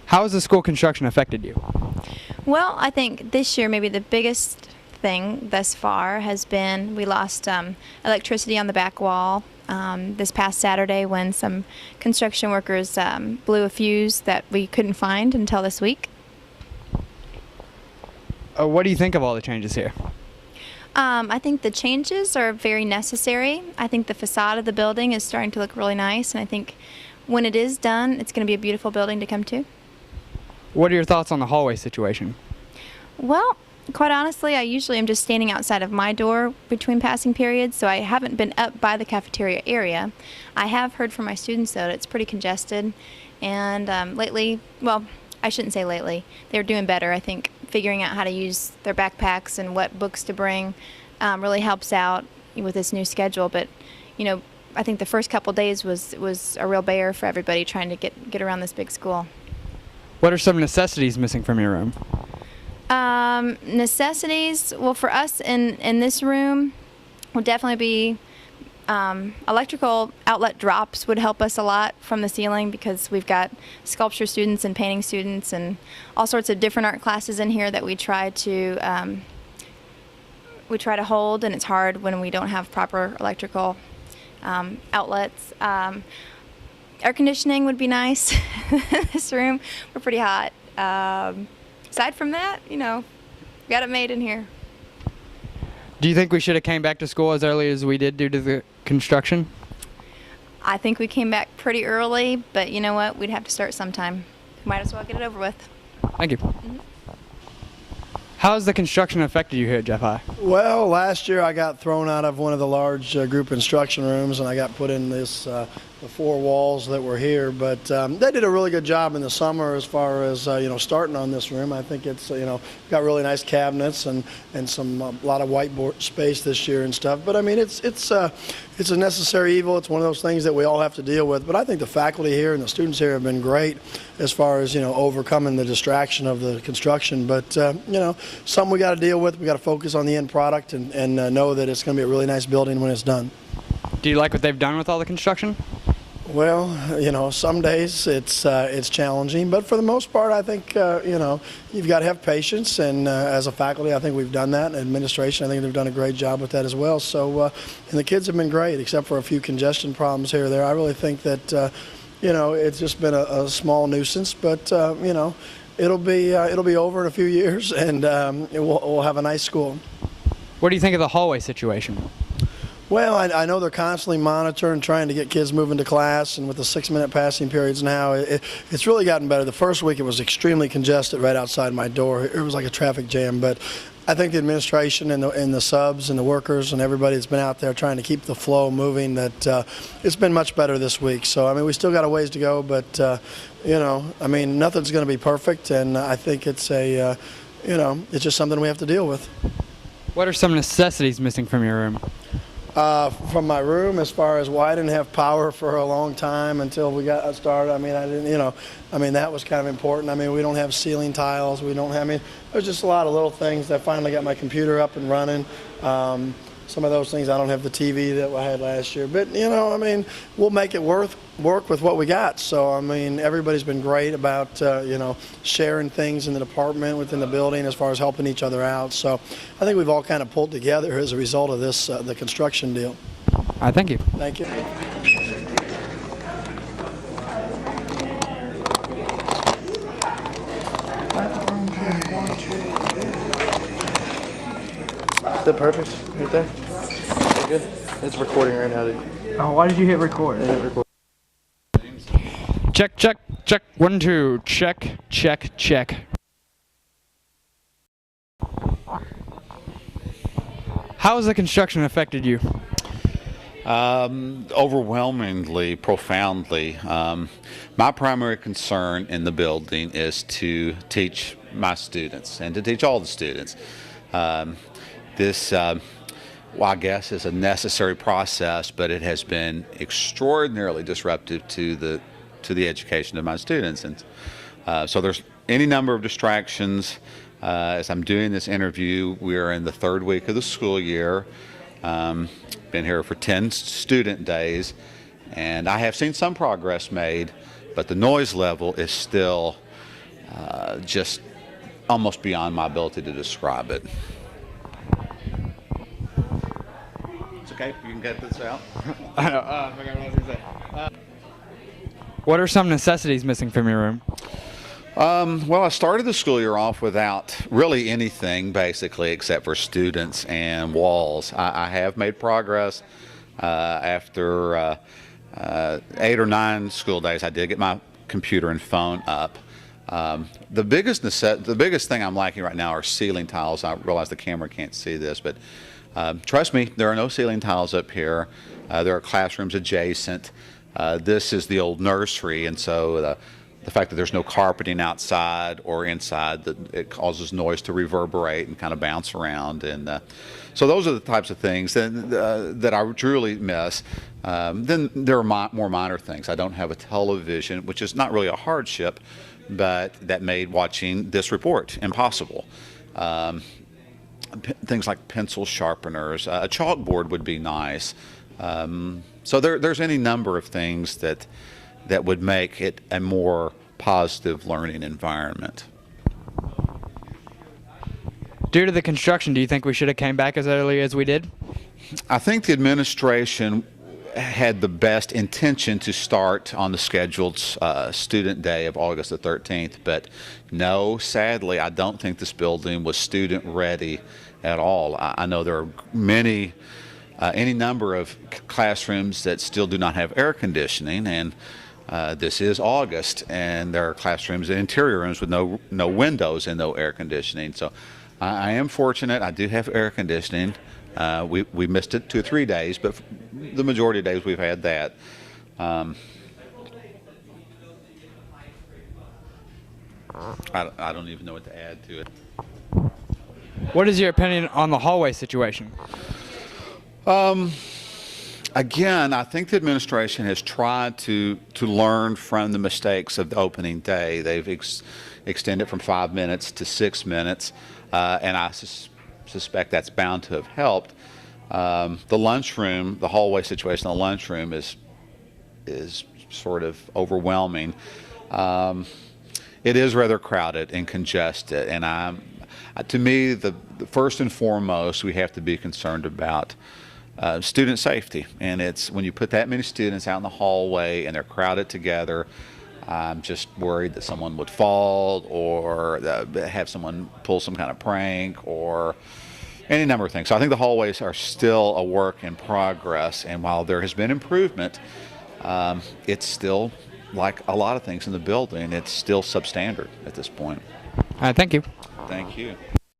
How has the school construction affected you? Well, I think this year maybe the biggest thing thus far has been we lost electricity on the back wall this past Saturday when some construction workers blew a fuse that we couldn't find until this week. What do you think of all the changes here? I think the changes are very necessary. I think the facade of the building is starting to look really nice, and I think when it is done, it's going to be a beautiful building to come to. What are your thoughts on the hallway situation? Well, quite honestly, I usually am just standing outside of my door between passing periods, so I haven't been up by the cafeteria area. I have heard from my students, though, that it's pretty congested, and lately, well, I shouldn't say lately, they're doing better. I think figuring out how to use their backpacks and what books to bring really helps out with this new schedule, but, you know, I think the first couple days was a real bear for everybody trying to get around this big school. What are some necessities missing from your room? Necessities, well, for us in this room will definitely be electrical outlet drops would help us a lot from the ceiling because we've got sculpture students and painting students and all sorts of different art classes in here that we try to hold, and it's hard when we don't have proper electrical outlets. Air conditioning would be nice in this room. We're pretty hot. Aside from that, you know, we got it made in here. Do you think we should have came back to school as early as we did due to the construction? I think we came back pretty early, but you know what? We'd have to start sometime. Might as well get it over with. Thank you. How has the construction affected you here at JHS? Well, last year I got thrown out of one of the large group instruction rooms, and I got put in this the four walls that were here. But they did a really good job in the summer as far as starting on this room. I think it's got really nice cabinets and some a lot of whiteboard space this year and stuff. But I mean it's a necessary evil. It's one of those things that we all have to deal with. But I think the faculty here and the students here have been great as far as overcoming the distraction of the construction. But something we got to deal with. We got to focus on the end product and know that it's going to be a really nice building when it's done. Do you like what they've done with all the construction? Well, some days it's challenging, but for the most part, I think you've got to have patience. And as a faculty, I think we've done that. And administration, I think they've done a great job with that as well. So, and the kids have been great, except for a few congestion problems here or there. I really think that it's just been a small nuisance, but it'll be over in a few years, and we'll have a nice school. What do you think of the hallway situation? Well, I know they're constantly monitoring, trying to get kids moving to class, and with the 6-minute passing periods now, it's really gotten better. The first week it was extremely congested right outside my door. It was like a traffic jam, but I think the administration and the subs and the workers and everybody that's been out there trying to keep the flow moving, that it's been much better this week. So, I mean, we still got a ways to go, but, nothing's going to be perfect, and I think it's it's just something we have to deal with. What are some necessities missing from your room? From my room, as far as I didn't have power for a long time until we got started. I mean, that was kind of important. I mean, we don't have ceiling tiles. There's just a lot of little things. I finally got my computer up and running. Some of those things, I don't have the TV that I had last year. But, we'll make it work with what we got. So, everybody's been great about, sharing things in the department, within the building, as far as helping each other out. So, I think we've all kind of pulled together as a result of this, the construction deal. All right, thank you. Thank you. Is that perfect right there? Okay, good. It's recording right now, dude. Oh, why did you hit record? I hit record. Check, check, check. 1, 2. Check, check, check. How has the construction affected you? Overwhelmingly, profoundly. My primary concern in the building is to teach my students and to teach all the students. This, I guess, is a necessary process, but it has been extraordinarily disruptive to the education of my students. And so there's any number of distractions. As I'm doing this interview, we are in the 3rd week of the school year. Been here for 10 student days, and I have seen some progress made, but the noise level is still just almost beyond my ability to describe it. It's okay, you can get this out. I know. I forgot what I was gonna say. What are some necessities missing from your room? Well, I started the school year off without really anything, basically, except for students and walls. I have made progress. After 8 or 9 school days, I did get my computer and phone up. The biggest thing I'm lacking right now are ceiling tiles. I realize the camera can't see this, but trust me, there are no ceiling tiles up here. There are classrooms adjacent. This is the old nursery, and so the fact that there's no carpeting outside or inside, that it causes noise to reverberate and kind of bounce around. And so those are the types of things that I truly miss. Then there are more minor things. I don't have a television, which is not really a hardship, but that made watching this report impossible. Things like pencil sharpeners, a chalkboard would be nice. So there's any number of things that would make it a more positive learning environment. Due to the construction, do you think we should have came back as early as we did? I think the administration had the best intention to start on the scheduled student day of August the 13th, but no, sadly, I don't think this building was student ready at all. I know there are any number of classrooms that still do not have air conditioning, and this is August, and there are classrooms and interior rooms with no windows and no air conditioning. So I am fortunate. I do have air conditioning. We missed it 2 or 3 days, but the majority of days we've had that. I don't even know what to add to it. What is your opinion on the hallway situation? Again, I think the administration has tried to learn from the mistakes of the opening day. They've extended from 5 minutes to 6 minutes, and I suspect that's bound to have helped. The lunchroom, the hallway situation in the lunchroom is sort of overwhelming. It is rather crowded and congested, and to me, the first and foremost, we have to be concerned about student safety. And it's when you put that many students out in the hallway and they're crowded together, I'm just worried that someone would fall or have someone pull some kind of prank or any number of things. So I think the hallways are still a work in progress, and while there has been improvement, it's still, like a lot of things in the building, it's still substandard at this point. Thank you. Thank you.